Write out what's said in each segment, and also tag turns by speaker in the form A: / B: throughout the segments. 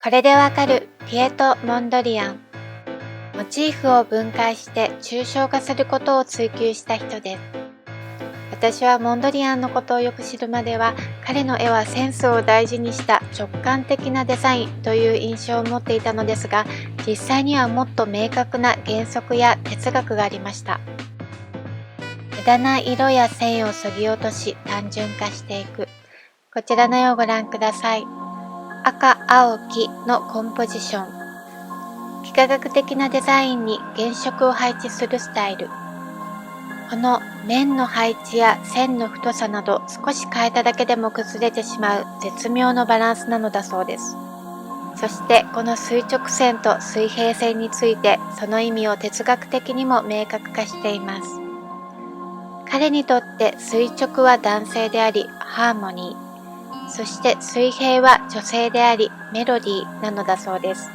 A: これでわかるピエト・モンドリアン。モチーフを分解して抽象化することを追求した人です。私はモンドリアンのことをよく知るまでは、彼の絵はセンスを大事にした直感的なデザインという印象を持っていたのですが、実際にはもっと明確な原則や哲学がありました。無駄な色や線を削ぎ落とし単純化していく。こちらの絵をご覧ください。赤、青、黄のコンポジション。幾何学的なデザインに原色を配置するスタイル。この面の配置や線の太さなど少し変えただけでも崩れてしまう絶妙のバランスなのだそうです。そしてこの垂直線と水平線についてその意味を哲学的にも明確化しています。彼にとって垂直は男性でありハーモニー、そして水平は女性でありメロディーなのだそうです。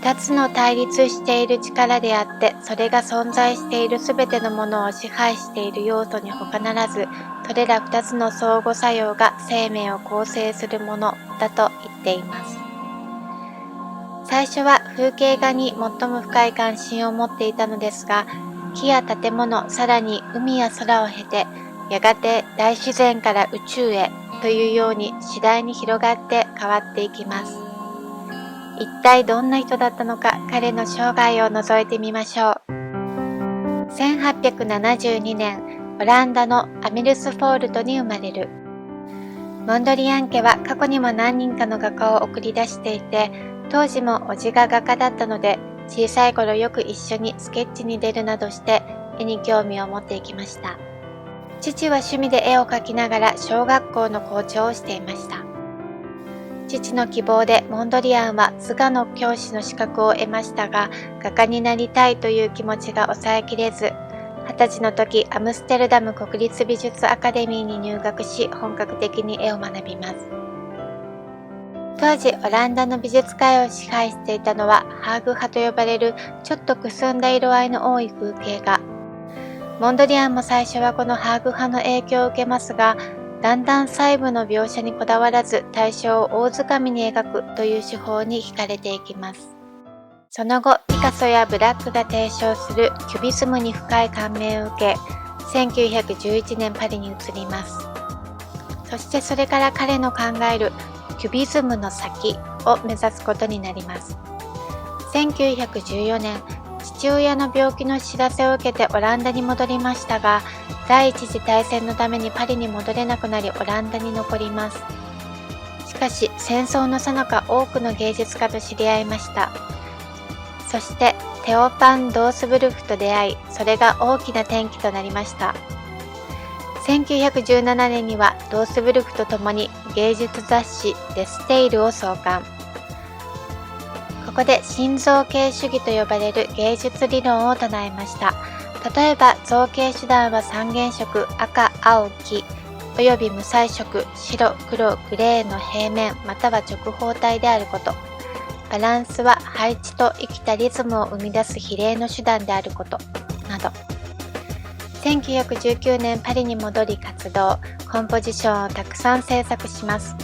A: 二つの対立している力であって、それが存在しているすべてのものを支配している要素に他ならず、それら二つの相互作用が生命を構成するものだと言っています。最初は風景画に最も深い関心を持っていたのですが、木や建物、さらに海や空を経て、やがて大自然から宇宙へというように次第に広がって変わっていきます。一体どんな人だったのか、彼の生涯を覗いてみましょう。1872年、オランダのアミルスフォールトに生まれる。モンドリアン家は過去にも何人かの画家を送り出していて、当時も叔父が画家だったので、小さい頃よく一緒にスケッチに出るなどして絵に興味を持っていきました。父は趣味で絵を描きながら小学校の校長をしていました。父の希望でモンドリアンは図画の教師の資格を得ましたが、画家になりたいという気持ちが抑えきれず、20歳の時アムステルダム国立美術アカデミーに入学し、本格的に絵を学びます。当時オランダの美術界を支配していたのはハーグ派と呼ばれるちょっとくすんだ色合いの多い風景画。モンドリアンも最初はこのハーグ派の影響を受けますが、だんだん細部の描写にこだわらず対象を大掴みに描くという手法に惹かれていきます。その後、ピカソやブラックが提唱するキュビズムに深い感銘を受け、1911年パリに移ります。そしてそれから彼の考えるキュビズムの先を目指すことになります。1914年、父親の病気の知らせを受けてオランダに戻りましたが、第一次大戦のためにパリに戻れなくなりオランダに残ります。しかし戦争の最中、多くの芸術家と知り合いました。そしてテオパン・ドースブルフと出会い、それが大きな転機となりました。1917年にはドースブルフと共に芸術雑誌デステイルを創刊。ここで新造形主義と呼ばれる芸術理論を唱えました。例えば造形手段は三原色赤、青、黄および無彩色白、黒、グレーの平面または直方体であること。バランスは配置と生きたリズムを生み出す比例の手段であることなど。1919年パリに戻り活動、コンポジションをたくさん制作します。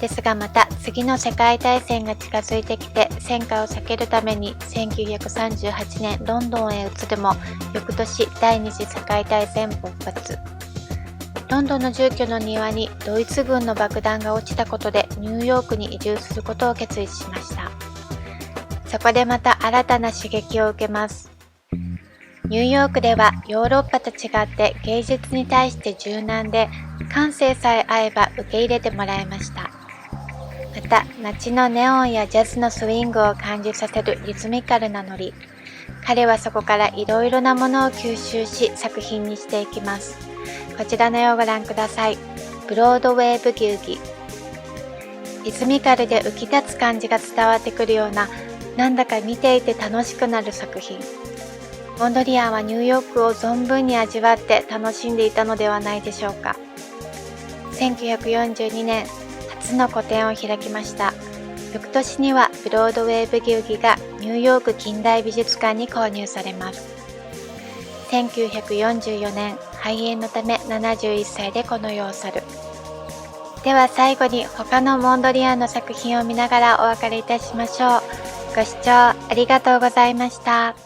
A: ですがまた次の世界大戦が近づいてきて戦火を避けるために1938年ロンドンへ移るも、翌年第二次世界大戦勃発。ロンドンの住居の庭にドイツ軍の爆弾が落ちたことでニューヨークに移住することを決意しました。そこでまた新たな刺激を受けます。ニューヨークではヨーロッパと違って芸術に対して柔軟で、感性さえ合えば受け入れてもらえました。また街のネオンやジャズのスイングを感じさせるリズミカルなノリ。彼はそこからいろいろなものを吸収し作品にしていきます。こちらの絵をご覧ください。ブロードウェイブギウギ。リズミカルで浮き立つ感じが伝わってくるような、なんだか見ていて楽しくなる作品。モンドリアンはニューヨークを存分に味わって楽しんでいたのではないでしょうか。1942年、初の個展を開きました。翌年にはブロードウェイブギウギがニューヨーク近代美術館に購入されます。1944年、肺炎のため71歳でこの世を去る。では最後に他のモンドリアンの作品を見ながらお別れいたしましょう。ご視聴ありがとうございました。